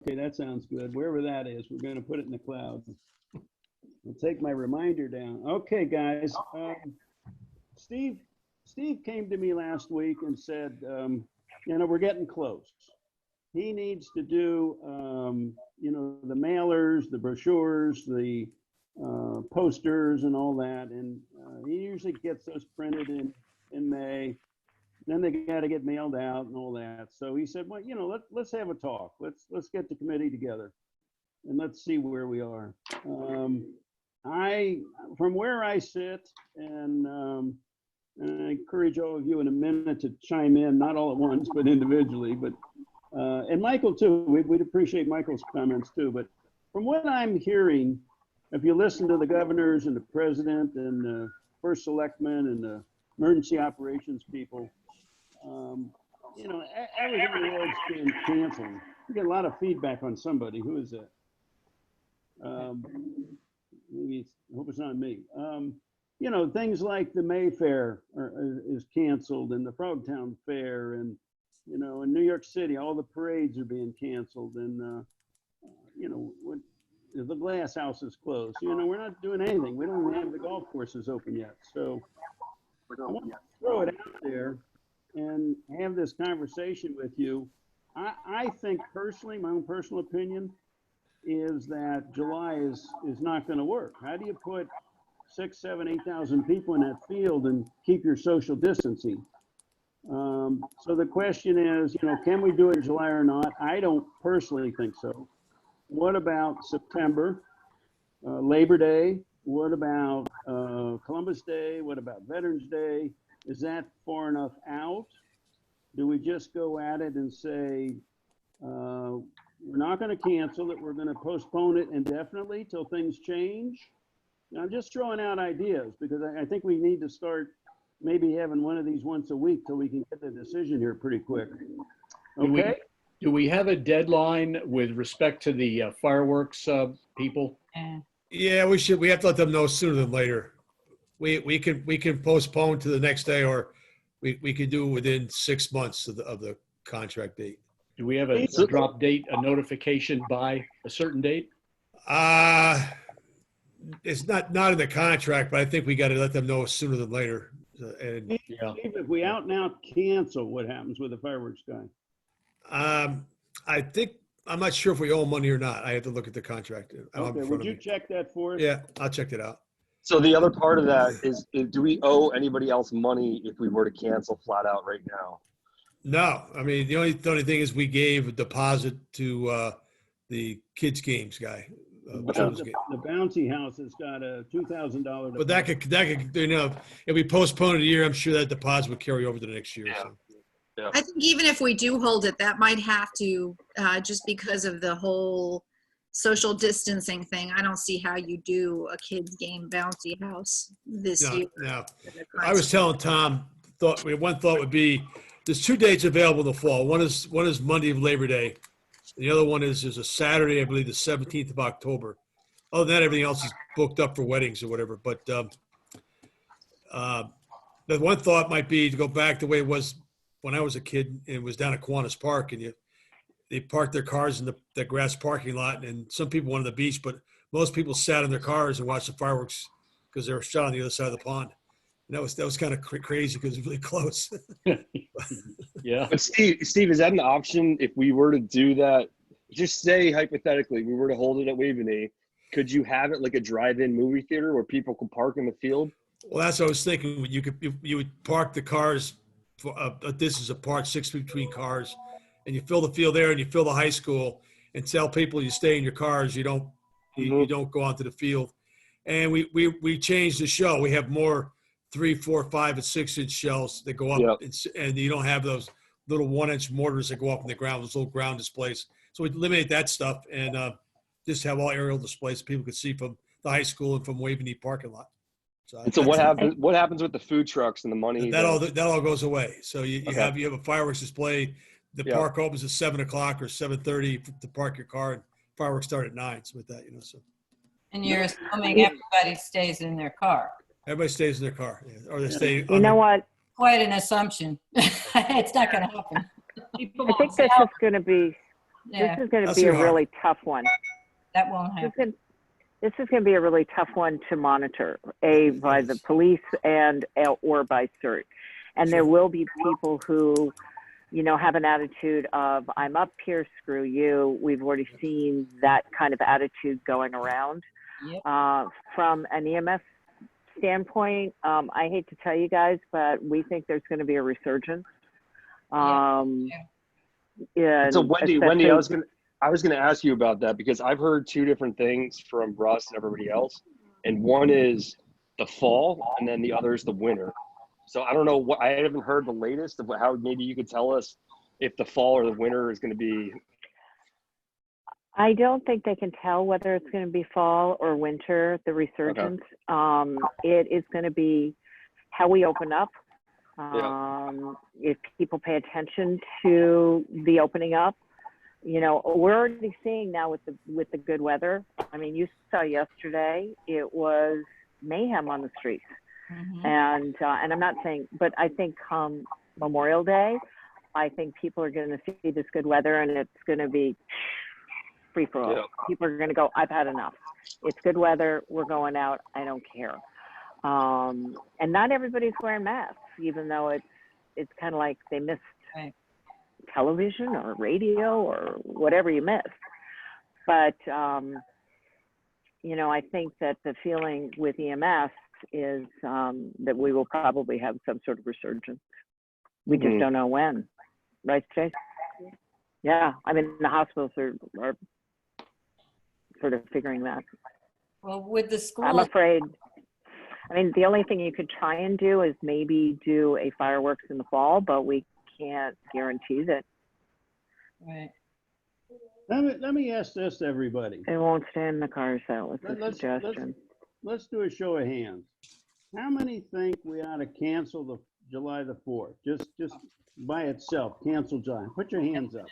Okay, that sounds good. Wherever that is, we're going to put it in the cloud. I'll take my reminder down. Okay, guys. Steve came to me last week and said, we're getting close. He needs to do, the mailers, the brochures, the posters and all that. And he usually gets those printed in May. Then they got to get mailed out and all that. So he said, well, let's have a talk. Let's get the committee together and let's see where we are. From where I sit, and I encourage all of you in a minute to chime in, not all at once, but individually, but and Michael too. We'd appreciate Michael's comments too. But from what I'm hearing, if you listen to the governors and the president and the first selectman and the emergency operations people, everything in the world's being canceled. We get a lot of feedback on somebody. Who is that? Maybe I hope it's not me. Things like the Mayfair is canceled, and the Frogtown Fair, and in New York City, all the parades are being canceled, and the Glass House is closed. We're not doing anything. We don't even have the golf courses open yet. So I want to throw it out there and have this conversation with you. I think personally, my own personal opinion is that July is not going to work. How do you put 6, 7, 8,000 people in that field and keep your social distancing? So the question is, can we do it in July or not? I don't personally think so. What about September, Labor Day? What about Columbus Day? What about Veterans Day? Is that far enough out? Do we just go at it and say, we're not going to cancel it, we're going to postpone it indefinitely till things change? I'm just throwing out ideas because I think we need to start maybe having one of these once a week till we can get the decision here pretty quick. Okay? Do we have a deadline with respect to the fireworks people? Yeah, we should. We have to let them know sooner than later. We can postpone to the next day, or we can do it within 6 months of the contract date. Do we have a drop date, a notification by a certain date? It's not in the contract, but I think we got to let them know sooner than later. And yeah. If we out and out cancel, what happens with the fireworks guy? I'm not sure if we owe money or not. I have to look at the contract. Okay, would you check that for us? Yeah, I'll check it out. So the other part of that is do we owe anybody else money if we were to cancel flat out right now? No, I mean the only thing is we gave a deposit to the kids games guy. The bouncy house has got a $2,000. But that could if we postpone it a year, I'm sure that deposit would carry over to the next year. Yeah. So. Yeah. I think even if we do hold it, that might have to, just because of the whole social distancing thing. I don't see how you do a kids game bouncy house this year. No. I was telling Tom, one thought would be, there's 2 dates available in the fall. One is Monday of Labor Day. The other one is a Saturday, I believe, the 17th of October. Other than that, everything else is booked up for weddings or whatever. But the one thought might be to go back the way it was when I was a kid, and it was down at Kiwanis Park, and they parked their cars in the grass parking lot, and some people went on the beach, but most people sat in their cars and watched the fireworks because they were shot on the other side of the pond. And that was kind of crazy because it was really close. Yeah. But Steve, is that an option if we were to do that? Just say hypothetically, we were to hold it at Waveney. Could you have it like a drive-in movie theater where people could park in the field? Well, that's what I was thinking. You would park the cars for a distance apart, 6 feet between cars, and you fill the field there, and you fill the high school, and tell people you stay in your cars. You don't you don't go onto the field. And we changed the show. We have more 3, 4, 5, and 6 inch shells that go up, and you don't have those little 1 inch mortars that go up in the ground. Those little ground displays. So we eliminate that stuff and just have all aerial displays so people can see from the high school and from Waveney parking lot. So what happens with the food trucks and the money? That all goes away. So you have a fireworks display. The park opens at 7 o'clock or 7:30 to park your car, and fireworks start at 9. So with that, so. And you're assuming everybody stays in their car. Everybody stays in their car, or they stay. You know what? Quite an assumption. It's not going to happen. I think that's just going to be Yeah, This is going to That's be a hard. really tough one. that won't happen. This is going to be a really tough one to monitor, by the police or by CERT. And there will be people who, have an attitude of, I'm up here, screw you. We've already seen that kind of attitude going around. Yep. From an EMS standpoint, I hate to tell you guys, but we think there's going to be a resurgence. Yeah. So Wendy, I was gonna ask you about that because I've heard two different things from Russ and everybody else, and one is the fall, and then the other is the winter. So I don't know I haven't heard the latest of how maybe you could tell us if the fall or the winter is going to be. I don't think they can tell whether it's going to be fall or winter, the resurgence. It is going to be how we open up. If people pay attention to the opening up, we're already seeing now with the good weather. I mean, you saw yesterday, it was mayhem on the streets. Mhm. And I'm not saying, but I think come Memorial Day, I think people are going to see this good weather and it's going to be free for all. Yeah. People are going to go, I've had enough. It's good weather. We're going out. I don't care. And not everybody's wearing masks, even though it's kind of like they missed Right. television or radio or whatever you missed. But, I think that the feeling with EMS is that we will probably have some sort of resurgence. We just don't know when. Right, Chase? Yeah. I mean, the hospitals are sort of figuring that. Well, with the school. I'm afraid. I mean, the only thing you could try and do is maybe do a fireworks in the fall, but we can't guarantee that. Right. Let me ask this, everybody. It won't stay in the cars, that was the Let's- suggestion. Let's do a show of hands. How many think we ought to cancel the July the 4th? Just by itself, cancel July. Put your hands up.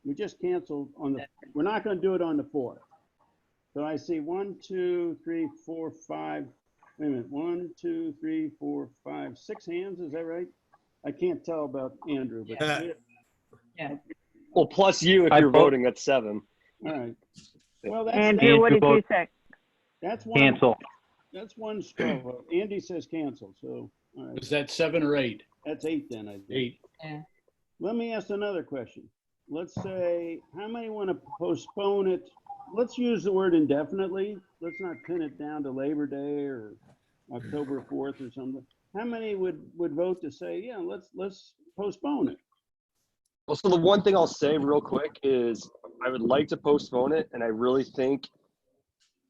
We just canceled we're not going to do it on the 4th. So I see 1, 2, 3, 4, 5. Wait a minute. 1, 2, 3, 4, 5, 6 hands. Is that right? I can't tell about Andrew, but Yeah. Well, plus you, if I you're vote- voting, that's 7. all right. Well, that's Andrew, what did you say? that's one. Cancel. That's one straw vote. Andy says cancel. So all right, Is that 7 or 8? that's 8 then. I think. 8. Yeah. Let me ask another question. Let's say, how many want to postpone it? Let's use the word indefinitely. Let's not pin it down to Labor Day or October 4th or something. How many would vote to say, yeah, let's postpone it? Well, so the one thing I'll say real quick is I would like to postpone it, and I really think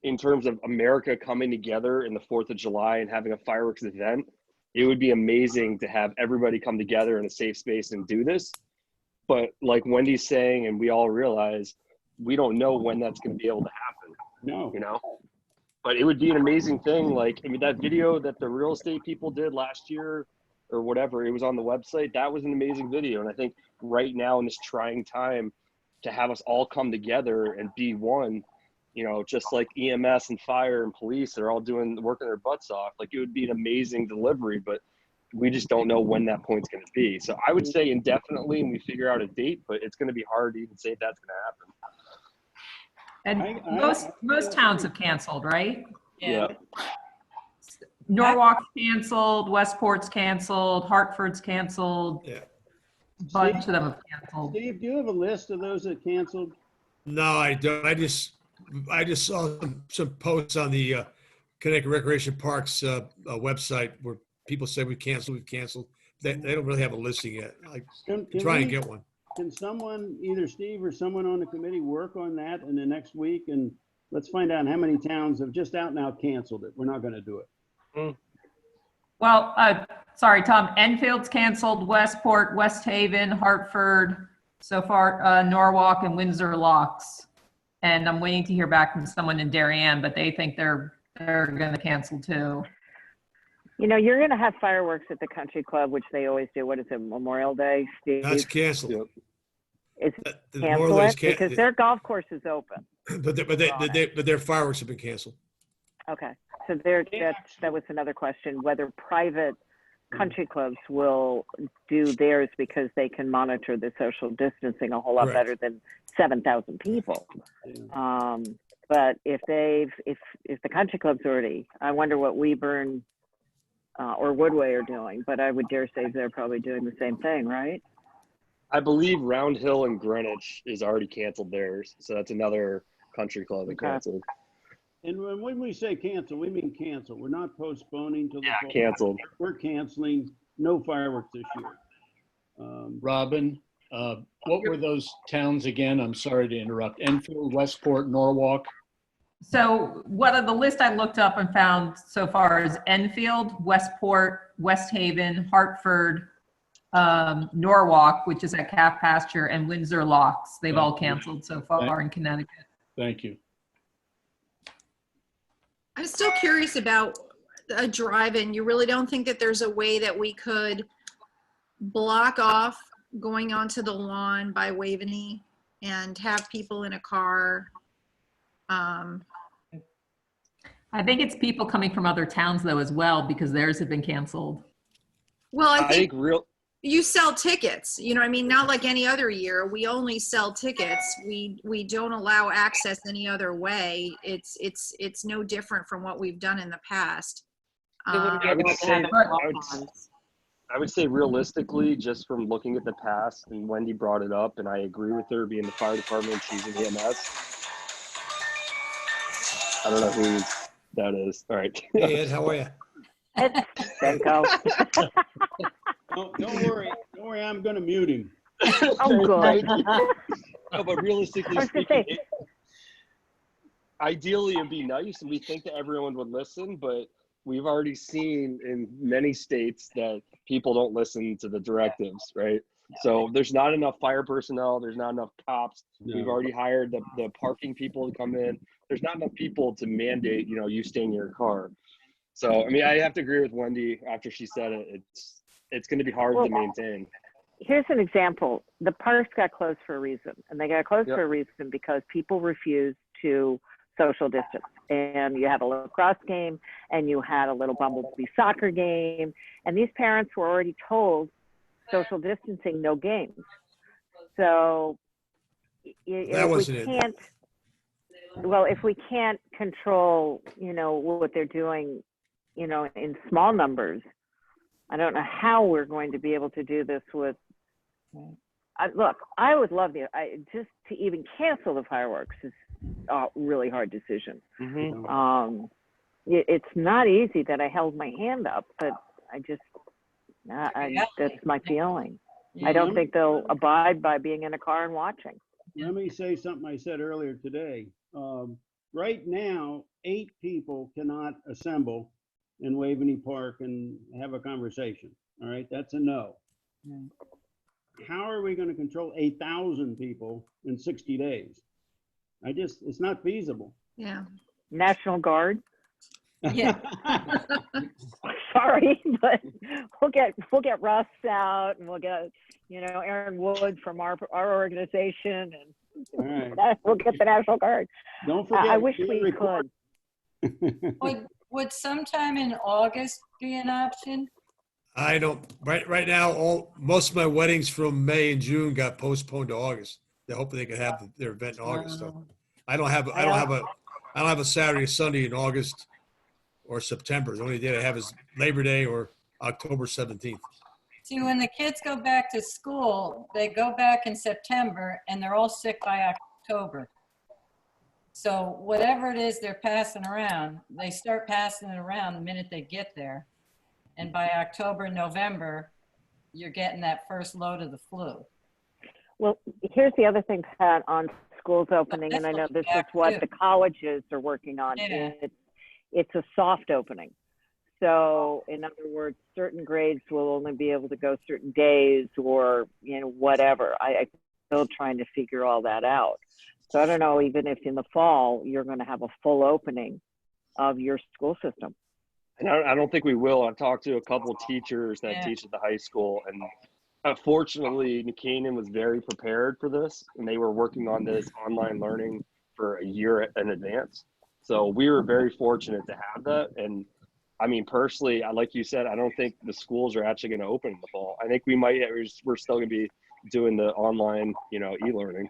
in terms of America coming together in the 4th of July and having a fireworks event, it would be amazing to have everybody come together in a safe space and do this. But like Wendy's saying, and we all realize, we don't know when that's going to be able to happen, No. But it would be an amazing thing. Like, I mean, that video that the real estate people did last year or whatever, it was on the website. That was an amazing video. And I think right now in this trying time to have us all come together and be one, just like EMS and fire and police, they're all working their butts off. Like, it would be an amazing delivery, but we just don't know when that point's going to be. So I would say indefinitely, and we figure out a date, but it's going to be hard to even say if that's going to happen. And most towns have canceled, right? Yeah. Norwalk's canceled, Westport's canceled, Hartford's canceled. Yeah. A bunch of them have canceled. Steve, do you have a list of those that canceled? No, I don't. I just saw some posts on the Connecticut Recreation Parks website where people say we've canceled. They don't really have a listing yet. I Can try and we- get one. Can someone, either Steve or someone on the committee, work on that in the next week? And let's find out how many towns have just out and out canceled it. We're not going to do it. Well, sorry, Tom, Enfield's canceled, Westport, West Haven, Hartford, so far, Norwalk and Windsor Locks. And I'm waiting to hear back from someone in Darien, but they think they're going to cancel too. You're going to have fireworks at the country club, which they always do. What is it, Memorial Day, Steve? That's canceled. Yep. It's The cancel Memorial Day's it because their golf course is open. but their fireworks have been canceled. Okay, so that was another question, whether private country clubs will do theirs because they can monitor the social distancing a whole lot Correct. better than 7,000 people. Yeah. But if the country clubs already, I wonder what Weburn or Woodway are doing, but I would dare say they're probably doing the same thing, right? I believe Round Hill and Greenwich is already canceled theirs. So that's another country club that Okay. canceled. And when we say cancel, we mean cancel. We're not postponing till the fall. Canceled. We're canceling. No fireworks this year. Robin, what were those towns again? I'm sorry to interrupt. Enfield, Westport, Norwalk. So what of the list I looked up and found so far is Enfield, Westport, West Haven, Hartford, Norwalk, which is at Calf Pasture, and Windsor Locks. They've all canceled so far in Connecticut. Thank you. I'm still curious about a drive-in. You really don't think that there's a way that we could block off going onto the lawn by Waveney and have people in a car? I think it's people coming from other towns though as well, because theirs have been canceled. Well, I think real. you sell tickets, you know, I mean, not like any other year. We only sell tickets. We don't allow access any other way. It's no different from what we've done in the past. I would say realistically, just from looking at the past, and Wendy brought it up, and I agree with her being the fire department, she's in EMS. I don't know who that is. All right. Hey, Ed, how are you? It's Benko. Don't worry. Don't worry. I'm going to mute him. Oh, good. No, but realistically I was gonna speaking, say- ideally it'd be nice, and we think that everyone would listen, but we've already seen in many states that people don't listen to the directives, right? So there's not enough fire personnel. There's not enough cops. No. We've already hired the parking people to come in. There's not enough people to mandate, you stay in your car. So, I mean, I have to agree with Wendy after she said it. It's going to be hard to maintain. Here's an example. The parks got closed for a reason, and they got closed for a reason because people refused to social distance. And you had a lacrosse game, and you had a little bumblebee soccer game, and these parents were already told social distancing, no games. So That wasn't it. If we can't control, what they're doing, in small numbers, I don't know how we're going to be able to do this with. Look, I would love just to even cancel the fireworks is a really hard decision. Mm-hmm. It's not easy that I held my hand up, but that's my feeling. I don't think they'll abide by being in a car and watching. Let me say something I said earlier today. Right now, 8 people cannot assemble in Waveney Park and have a conversation. All right, that's a no. How are we going to control 8,000 people in 60 days? It's not feasible. Yeah. National Guard. Yeah. Sorry, but we'll get Russ out, and we'll get Aaron Wood from our organization, and All right. we'll get the National Guard. Don't forget. I wish we could. Would sometime in August be an option? I don't. Right now, most of my weddings from May and June got postponed to August. They're hoping they could have their event in August. So I don't have a Saturday or Sunday in August or September. The only day I have is Labor Day or October 17th. See, when the kids go back to school, they go back in September and they're all sick by October. So whatever it is they're passing around, they start passing it around the minute they get there. And by October, November, you're getting that first load of the flu. Well, here's the other thing, Pat, on schools opening, and I know this is what the colleges are working on. Yeah. It's a soft opening. So in other words, certain grades will only be able to go certain days or, whatever. I'm still trying to figure all that out. So I don't know, even if in the fall, you're going to have a full opening of your school system. And I don't think we will. I've talked to a couple of teachers that teach at the high school, and fortunately, New Canaan was very prepared for this, and they were working on this online learning for a year in advance. So we were very fortunate to have that, and I mean, personally, like you said, I don't think the schools are actually going to open in the fall. I think we're still going to be doing the online, e-learning.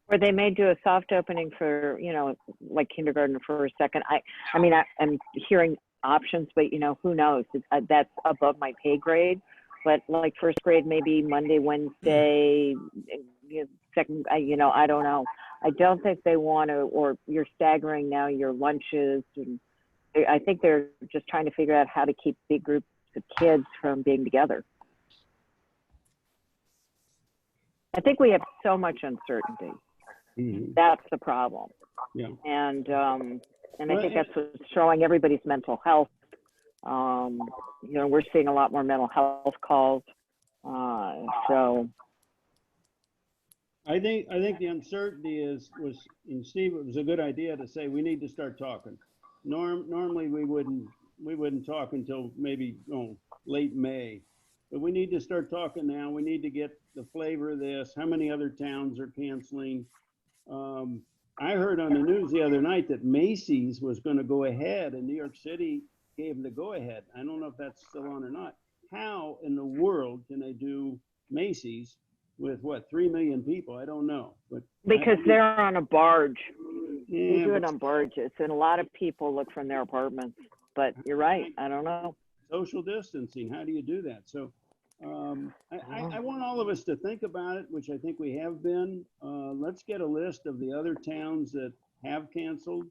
Or they may do a soft opening for, like kindergarten for a second. I'm hearing options, but who knows? That's above my pay grade. But like first grade, maybe Monday, Wednesday, second, I don't know. I don't think they want to, or you're staggering now your lunches. And I think they're just trying to figure out how to keep big groups of kids from being together. I think we have so much uncertainty. Mhm. That's the problem. Yeah. And I think that's what's showing everybody's mental health. We're seeing a lot more mental health calls. So I think the uncertainty and Steve, it was a good idea to say we need to start talking. Normally we wouldn't talk until maybe late May, but we need to start talking now. We need to get the flavor of this. How many other towns are canceling? I heard on the news the other night that Macy's was going to go ahead, and New York City gave them the go ahead. I don't know if that's still on or not. How in the world can they do Macy's with 3 million people? I don't know, but because they're on a barge. yeah, They do it on barges, and a lot of people look from their apartments. But you're right. I don't know. social distancing. How do you do that? So I want all of us to think about it, which I think we have been. Let's get a list of the other towns that have canceled.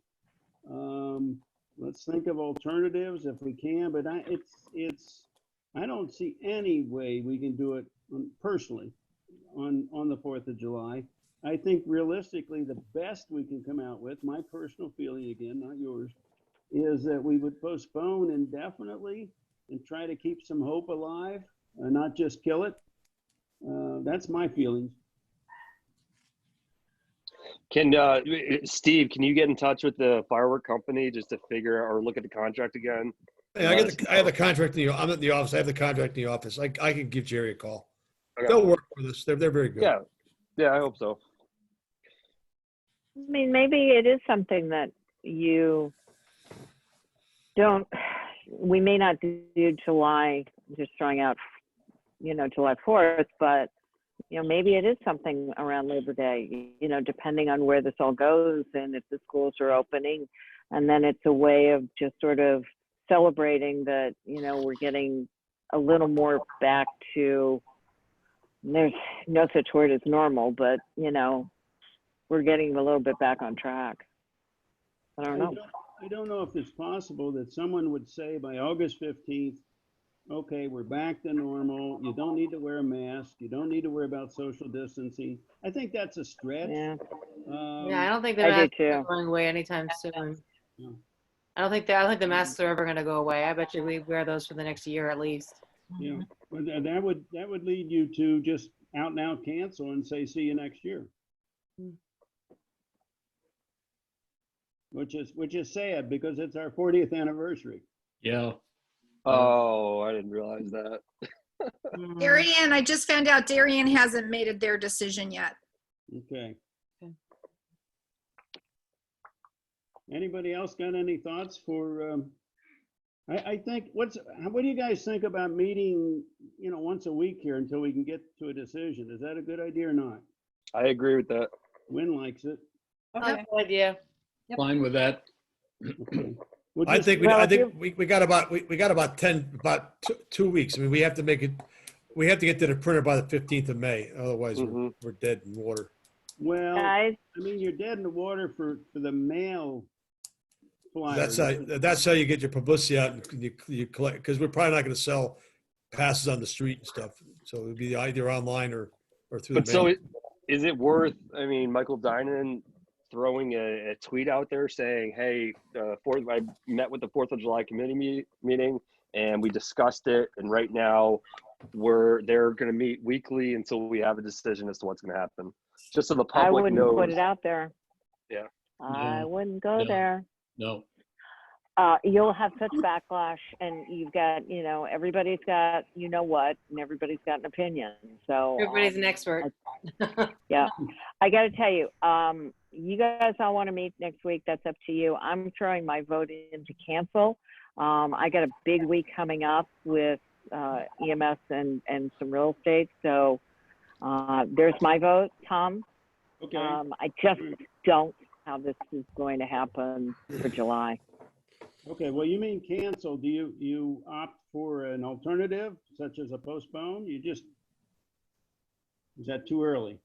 Let's think of alternatives if we can, but I don't see any way we can do it personally on the 4th of July. I think realistically, the best we can come out with, my personal feeling again, not yours, is that we would postpone indefinitely and try to keep some hope alive, not just kill it. That's my feelings. Steve, can you get in touch with the firework company just to figure or look at the contract again? Yeah, I have the contract I'm at the office. I have the contract in the office. I can give Jerry a call. Okay. They'll work with us. They're very good. Yeah, I hope so. I mean, maybe it is something that we may not do July, just throwing out, July 4th, but, maybe it is something around Labor Day, depending on where this all goes and if the schools are opening. And then it's a way of just sort of celebrating that, we're getting a little more back to, there's no such word as normal, but, we're getting a little bit back on track. I don't know. I don't know if it's possible that someone would say by August 15th, okay, we're back to normal. You don't need to wear a mask. You don't need to worry about social distancing. I think that's a stretch. Yeah. I don't think the I do masks too. are going away anytime soon. Yeah. I don't think the masks are ever going to go away. I bet you we wear those for the next year at least. Yeah, but that would lead you to just out and out cancel and say, see you next year. Which is sad because it's our 40th anniversary. Yeah. Oh, I didn't realize that. Darien, I just found out Darien hasn't made their decision yet. Okay. Anybody else got any thoughts for, I think, what do you guys think about meeting, once a week here until we can get to a decision? Is that a good idea or not? I agree with that. Wynn likes it. Okay. Good idea. Fine with that. Okay. We'll I just- think we got about 2 weeks. I mean, we have to get to the printer by the 15th of May. Otherwise we're dead in water. Well, Guys, I mean, you're dead in the water for the mail flyer. That's how you get your publicity out and you collect, because we're probably not going to sell passes on the street and stuff. So it would be either online or through But the so mail. is it worth, Michael Dinan throwing a tweet out there saying, hey, I met with the 4th of July committee meeting and we discussed it. And right now they're going to meet weekly until we have a decision as to what's going to happen. Just so the I public wouldn't knows. put it out there. Yeah. I wouldn't go No. there. No. You'll have such backlash, and you've got, everybody's got, what, and everybody's got an opinion. So Everybody's an expert. yeah, I got to tell you, you guys all want to meet next week, that's up to you. I'm throwing my vote in to cancel. I got a big week coming up with EMS and some real estate. So there's my vote, Tom. Okay. I just don't know how this is going to happen for July. Okay, well, you mean cancel. Do you opt for an alternative, such as a postpone? Is that too early?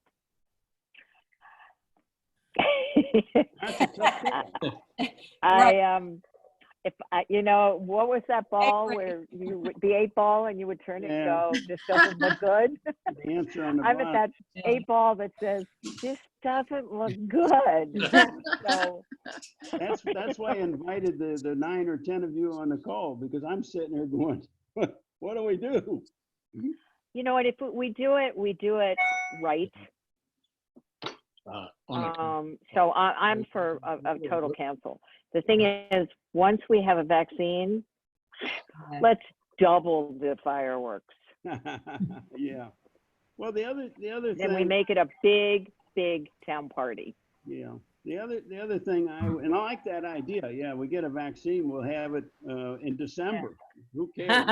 That's a tough call. What was that ball where the 8 ball and you would turn it and go, this doesn't look good? The answer on the I'm at bottom. that 8 ball that says, this doesn't look good. So That's why I invited the 9 or 10 of you on the call, because I'm sitting there going, what do we do? you know what, if we do it right. So I'm for a total cancel. The thing is, once we have a vaccine, let's double the fireworks. Yeah. Well, the other thing. Then we make it a big town party. Yeah. The other thing, I like that idea. Yeah, we get a vaccine, we'll have it in December. Who cares?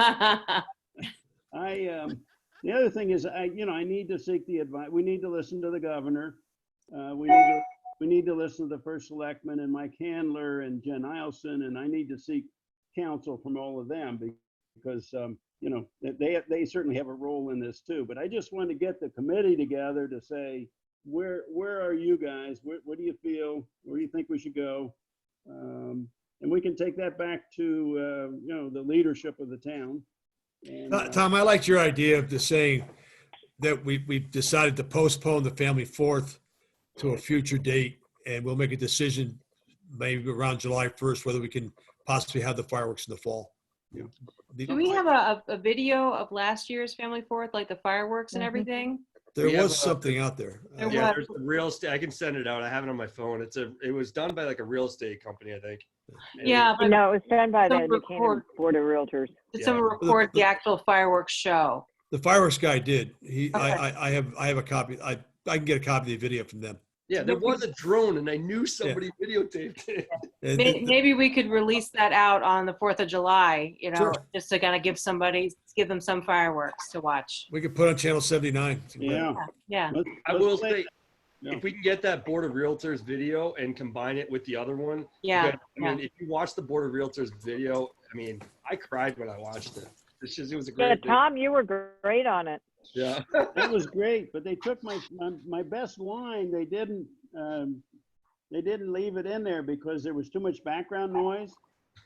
The other thing is, I need to seek the advice. We need to listen to the governor. We need to listen to the first selectman and Mike Handler and Jen Eielson, and I need to seek counsel from all of them because they certainly have a role in this too. But I just want to get the committee together to say, where are you guys? What do you feel? Where do you think we should go? And we can take that back to the leadership of the town. And, Tom, I liked your idea of just saying that we've decided to postpone the family fourth to a future date, and we'll make a decision maybe around July 1st whether we can possibly have the fireworks in the fall. Yeah. Do we have a video of last year's Family Fourth, like the fireworks and everything? There was something out there. Yeah, there's a real estate. I can send it out. I have it on my phone. It was done by like a real estate company, I think. Yeah, but No, it was done by the Some Canaan Board of Realtors. did someone record the actual fireworks show? The fireworks guy did. Okay. I have a copy. I can get a copy of the video from them. Yeah, there was a drone, and I knew somebody videotaped it. Maybe we could release that out on the 4th of July, Sure. just to kind of give them some fireworks to watch. We could put on channel 79. Yeah. Yeah. I will play- say, Yeah. if we can get that Board of Realtors video and combine it with the other one, Yeah. if you watch the Board of Realtors video, I cried when I watched it. It was a Yeah, great. Tom, you were great on it. Yeah. That was great, but they took my best line. They didn't leave it in there because there was too much background noise.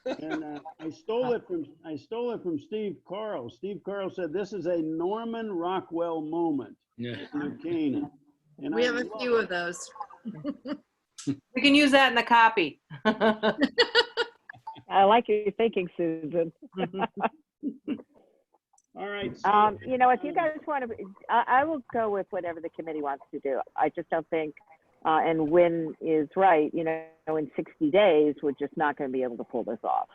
And I stole it from Steve Carl. Steve Carl said, "This is a Norman Rockwell moment in New Canaan." And We I have a love few it. of those. We can use that in the copy. I like your thinking, Susan. All right. So, If you guys want to, I will go with whatever the committee wants to do. I just don't think, and Wynn is right, in 60 days, we're just not going to be able to pull this off.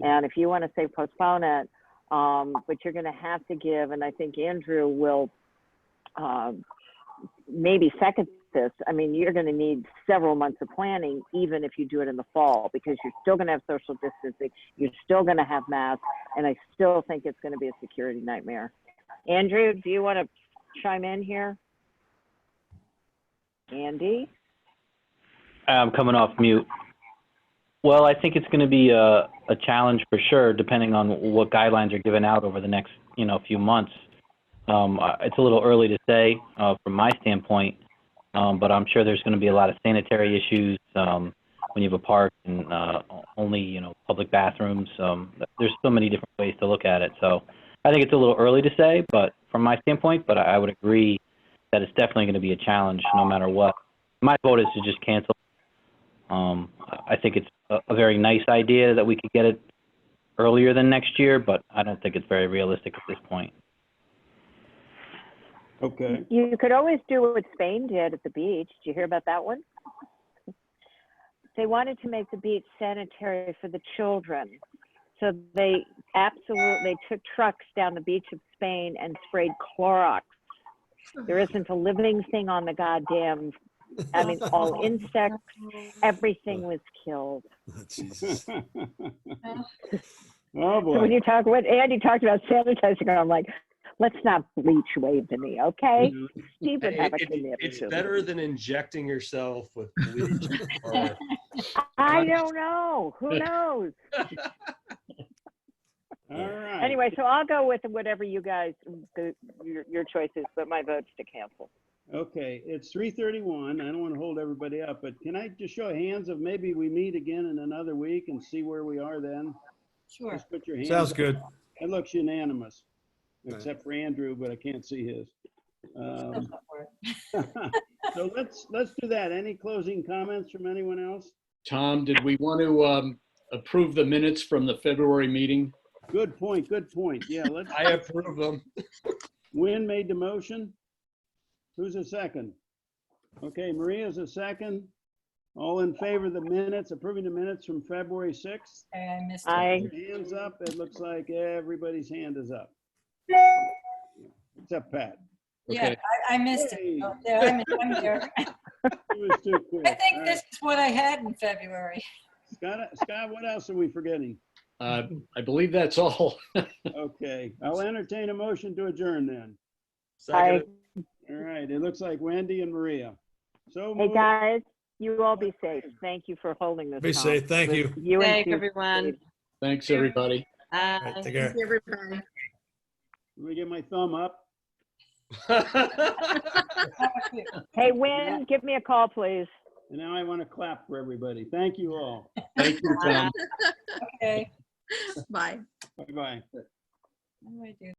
And if you want to say postpone it, but you're going to have to give, and I think Andrew will maybe second this. You're going to need several months of planning, even if you do it in the fall, because you're still going to have social distancing. You're still going to have masks, and I still think it's going to be a security nightmare. Andrew, do you want to chime in here? Andy? I'm coming off mute. Well, I think it's going to be a challenge for sure, depending on what guidelines are given out over the next, few months. It's a little early to say from my standpoint, but I'm sure there's going to be a lot of sanitary issues when you have a park and only, public bathrooms. There's so many different ways to look at it. So I think it's a little early to say, but from my standpoint, but I would agree that it's definitely going to be a challenge no matter what. My vote is to just cancel. I think it's a very nice idea that we could get it earlier than next year, but I don't think it's very realistic at this point. okay. You could always do what Spain did at the beach. Did you hear about that one? They wanted to make the beach sanitary for the children. So they took trucks down the beach of Spain and sprayed Clorox. There isn't a living thing on the goddamn I mean, all insects, everything was killed. Jesus. Oh, So when boy. you talk, when Andy talked about sanitizing, I'm like, let's not bleach Waveney, okay? Steve would have a connip It's too. better than injecting yourself with bleach. or- I don't know. Who knows? All right. Anyway, so I'll go with whatever you guys, your choice is, but my vote's to cancel. Okay, it's 3:31. I don't want to hold everybody up, but can I just show hands of maybe we meet again in another week and see where we are then? Sure. Just put your hands Sounds up. good. It looks unanimous, except for Andrew, but I can't see his. So let's do that. Any closing comments from anyone else? Tom, did we want to approve the minutes from the February meeting? Good point, good point. Yeah, let's, I approve them. Wynn made the motion. Who's a second? Okay, Maria's a second. All in favor of the minutes, approving the minutes from February 6th? Okay, I missed it. I, Put your hands up. It looks like everybody's hand is up. Except Pat. Yeah, Okay. I missed it. Hey. Oh, there, I'm there. It was too quick. I think All this is what I had in February. right. Scott, what else are we forgetting? I believe that's all. Okay, I'll entertain a motion to adjourn then. Second. All right, it looks like Wendy and Maria. So hey moved. guys, you all be safe. Thank you for holding this. Be Tom. safe. Thank you. You and Thank Steve. everyone. Thanks, everybody. All right, take care. Everybody. Let me get my thumb up. Hey, Wynn, give me a call, please. And now I want to clap for everybody. Thank you all. Thank you, Tom. Okay. Bye. Bye-bye. What do I do?